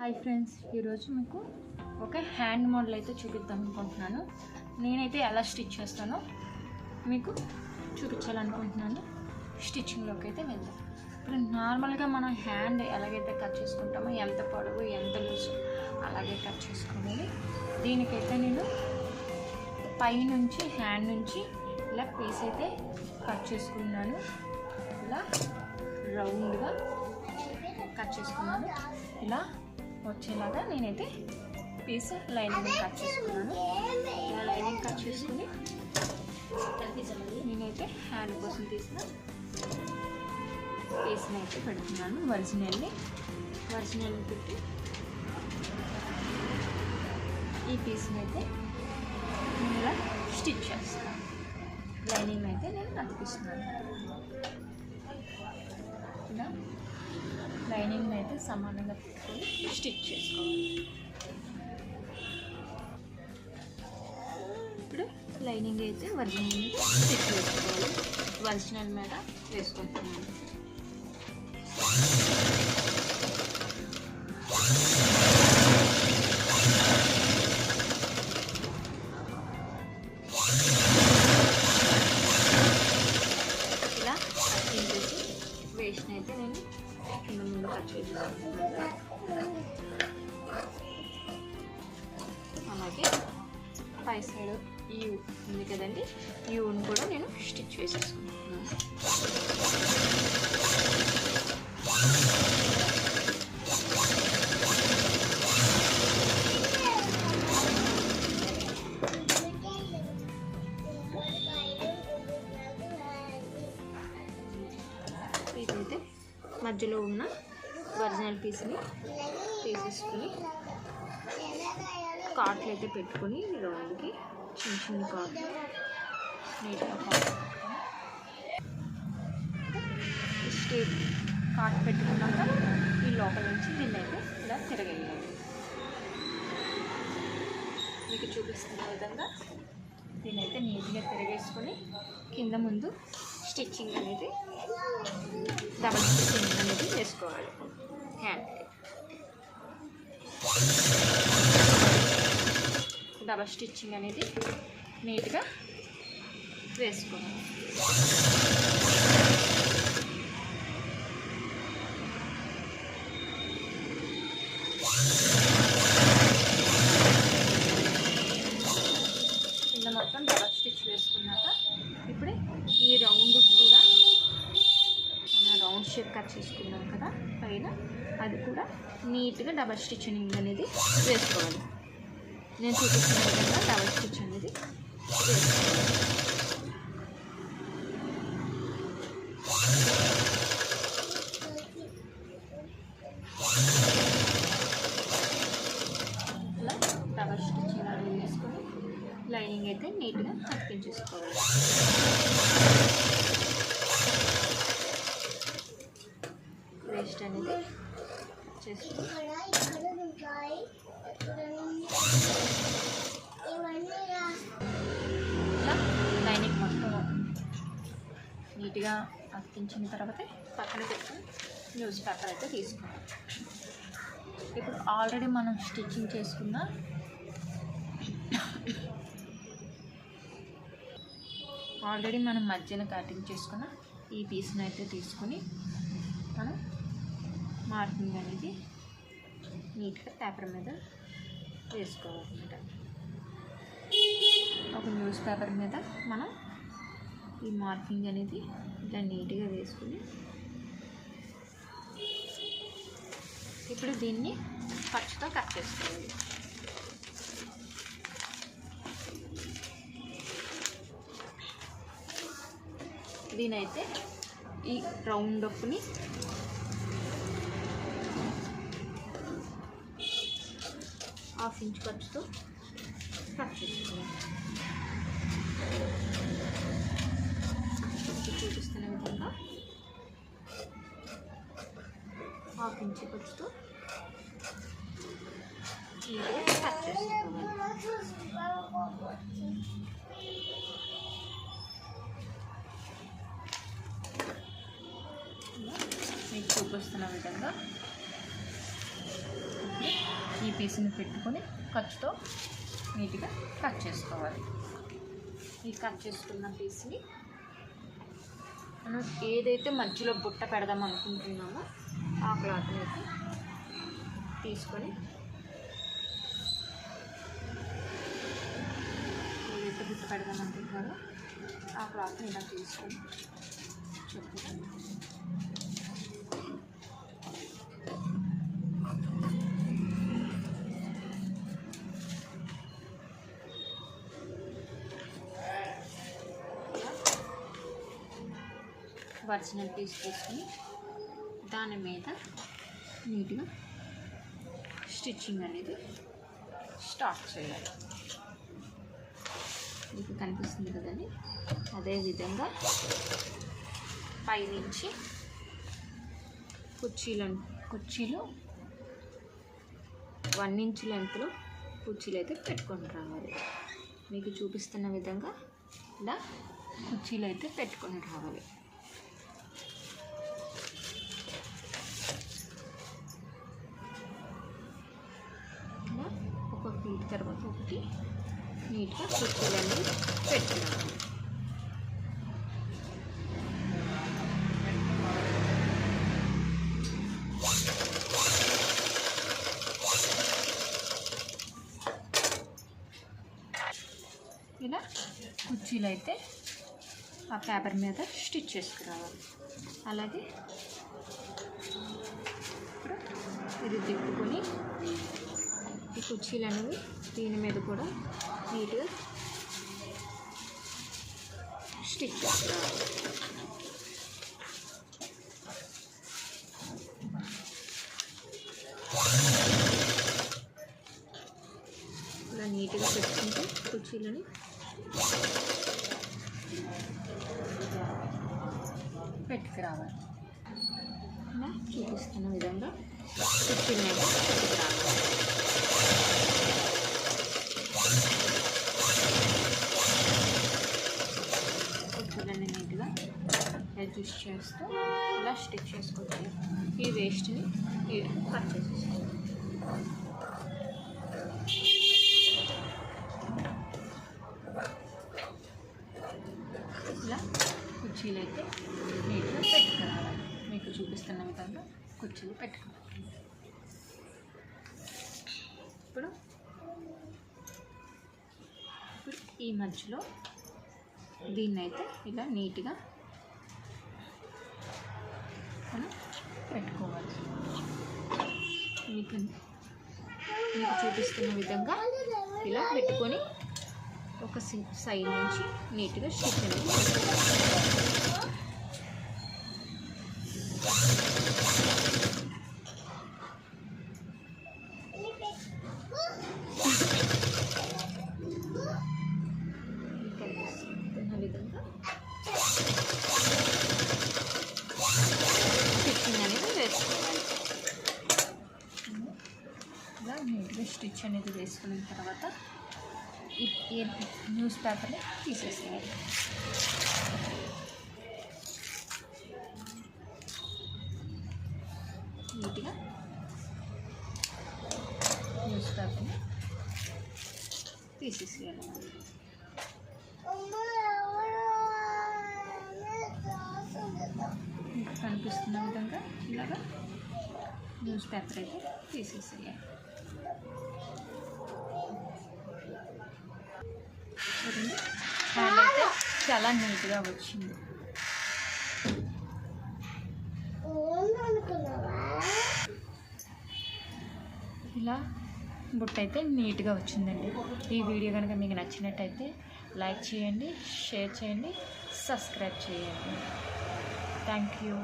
Hi friends, ఈరోజు మీకు ఒక హ్యాండ్ మోడల్ అయితే చూపిద్దాం అనుకుంటున్నాను. నేనైతే ఎలా స్టిచ్ చేస్తానో మీకు చూపించాలనుకుంటున్నాను. స్టిచ్చింగ్లోకి అయితే వెళ్దాం. ఇప్పుడు నార్మల్గా మనం హ్యాండ్ ఎలాగైతే కట్ చేసుకుంటామో, ఎంత పొడవు ఎంత లూజు అలాగే కట్ చేసుకోవాలి. దీనికైతే నేను పైనుంచి హ్యాండ్ నుంచి ఇలా పీస్ అయితే కట్ చేసుకున్నాను. ఇలా రౌండ్గా కట్ చేసుకున్నాను. ఇలా వచ్చేలాగా నేనైతే పీస్ లైనింగ్ కట్ చేసుకున్నాను. ఇలా లైనింగ్ కట్ చేసుకుని నేనైతే హ్యాండ్ కోసం తీసిన పీస్ని అయితే పెడుతున్నాను. ఒరిజినల్ పెట్టి ఈ పీస్ని అయితే నేను ఇలా స్టిచ్ చేస్తాను. లైనింగ్ అయితే నేను అతికిస్తున్నాను. ఇలా లైనింగ్ అయితే సమానంగా పెట్టుకొని స్టిచ్ చేసుకోవాలి. ఇప్పుడు లైనింగ్ అయితే ఒరిజినల్ స్టిచ్ చేసుకోవాలి. ఒరిజినల్ మీద వేసుకుంటున్నాను. ఇలా కటింగ్ చేసి వేస్ట్ అయితే నేను కింద ముందు కట్ చేసుకుంటున్నాను. అలాగే పై సైడ్ ఈ ఉంది కదండి, ఈ ఊని కూడా నేను స్టిచ్ వేసేసుకుంటున్నాను. ఇదైతే మధ్యలో ఉన్న ఒరిజినల్ పీస్ని తీసేసుకుని కాట్లు అయితే పెట్టుకొని రౌండ్కి చిన్న చిన్న కాట్లు నీట్గా స్ట్రేట్ కాట్ పెట్టుకున్నాక ఈ లోపల నుంచి దీన్ని అయితే ఇలా తిరగేయాలి. మీకు చూపిస్తున్న విధంగా దీన్ని అయితే నీట్గా తిరగేసుకొని కింద ముందు స్టిచ్చింగ్ అనేది డబల్ స్టిచ్చింగ్ అనేది వేసుకోవాలి. హ్యాండ్కి డబల్ స్టిచ్చింగ్ అనేది నీట్గా వేసుకోవాలి. కింద మొత్తం డబల్ స్టిచ్ వేసుకున్నాక ఇప్పుడు ఈ రౌండ్ కూడా మనం రౌండ్ షేప్ కట్ చేసుకున్నాం కదా పైన, అది కూడా నీట్గా డబల్ స్టిచ్చింగ్ అనేది వేసుకోవాలి. నేను చూపిస్తున్న విధంగా డబల్ స్టిచ్ అనేది వేసుకోవాలి. ఇలా డబల్ స్టిచ్ అనేది వేసుకొని లైనింగ్ అయితే నీట్గా అతికించేసుకోవాలి. వేస్ట్ అనేది చేసుకొని ఇలా లైనింగ్ మొత్తం నీట్గా అతికించిన తర్వాత పక్కన పెట్టుకొని న్యూస్ పేపర్ అయితే తీసుకోవాలి. ఇప్పుడు ఆల్రెడీ మనం స్టిచ్చింగ్ చేసుకున్న మధ్యన కటింగ్ చేసుకున్న ఈ పీస్ని అయితే తీసుకొని మనం మార్కింగ్ అనేది నీట్గా పేపర్ మీద వేసుకోవాలన్నమాట. ఒక న్యూస్ పేపర్ మీద మనం ఈ మార్కింగ్ అనేది ఇలా నీట్గా వేసుకుని ఇప్పుడు దీన్ని ఖర్చుతో కట్ చేసుకోవాలి. దీనైతే ఈ రౌండ్ అప్ని ½ ఇంచ్ ఖర్చుతో కట్ చేసుకోవాలి. చూపిస్తున్న విధంగా ½ ఇంచ్ ఖర్చుతో నీట్గా కట్ చేసుకోవాలి. మీకు చూపిస్తున్న విధంగా ఈ పీస్ని పెట్టుకొని ఖర్చుతో నీట్గా కట్ చేసుకోవాలి. ఈ కట్ చేసుకున్న పీస్ని మనం ఏదైతే మధ్యలో బుట్ట పెడదాం అనుకుంటున్నామో ఆ క్లాత్ని అయితే తీసుకొని ఏదైతే బుట్ట పెడదాం అనుకుంటున్నారో ఆ క్లాత్ని ఇలా తీసుకొని చెప్పుతాను. ఒరిజినల్ పీస్ తీసుకొని దాని మీద నీట్గా స్టిచ్చింగ్ అనేది స్టార్ట్ చేయాలి. మీకు కనిపిస్తుంది కదండి. అదేవిధంగా పైనుంచి కుర్చీలు 1 ఇంచ్ లెంత్లో కుర్చీలు అయితే పెట్టుకొని రావాలి. మీకు చూపిస్తున్న విధంగా ఇలా కుర్చీలు అయితే పెట్టుకొని రావాలి. ఒకటి తర్వాత ఒకటి నీట్గా కుర్చీలన్నీ పెట్టుకోవాలి. ఇలా కుర్చీలు అయితే ఆ పేపర్ మీద స్టిచ్ చేసుకురావాలి. అలాగే ఇది తిప్పుకొని ఈ కుర్చీలు అనేవి దీని మీద కూడా నీట్గా స్టిచ్ చేసుకురావాలి. ఇలా నీట్గా పెట్టుకుంటే కుర్చీలని పెట్టుకురావాలి. ఇలా చూపిస్తున్న విధంగా కుర్చీల మీద పెట్టుకురావాలి. కుర్చీలన్నీ నీట్గా అడ్జస్ట్ చేస్తూ ఇలా స్టిచ్ చేసుకుంటే ఈ వేస్ట్ని నీట్గా కట్ చేసేసుకోవాలి. ఇలా కుర్చీలు అయితే నీట్గా పెట్టుకోవాలి. మీకు చూపిస్తున్న విధంగా కుర్చీలు పెట్టుకోవాలి. ఇప్పుడు ఈ మధ్యలో దీన్నైతే ఇలా నీట్గా మనం పెట్టుకోవాలి. మీకు చూపిస్తున్న విధంగా ఇలా పెట్టుకొని ఒక సైడ్ నుంచి నీట్గా స్టిచ్ అనేది కనిపిస్తున్న విధంగా స్టిచ్చింగ్ అనేది వేసుకోవాలి. ఇలా నీట్గా స్టిచ్ అనేది వేసుకున్న తర్వాత ఈ న్యూస్ పేపర్ని తీసేసేయాలి. నీట్గా న్యూస్ పేపర్ని తీసేసేయాలి. మీకు కనిపిస్తున్న విధంగా ఇలాగా న్యూస్ పేపర్ అయితే తీసేసేయాలి. చూడండి, హ్యాండ్ అయితే చాలా నీట్గా వచ్చింది. ఇలా బుట్ట అయితే నీట్గా వచ్చిందండి. ఈ వీడియో కనుక మీకు నచ్చినట్టయితే లైక్ చేయండి, షేర్ చేయండి, సబ్స్క్రైబ్ చేయండి. Thank you.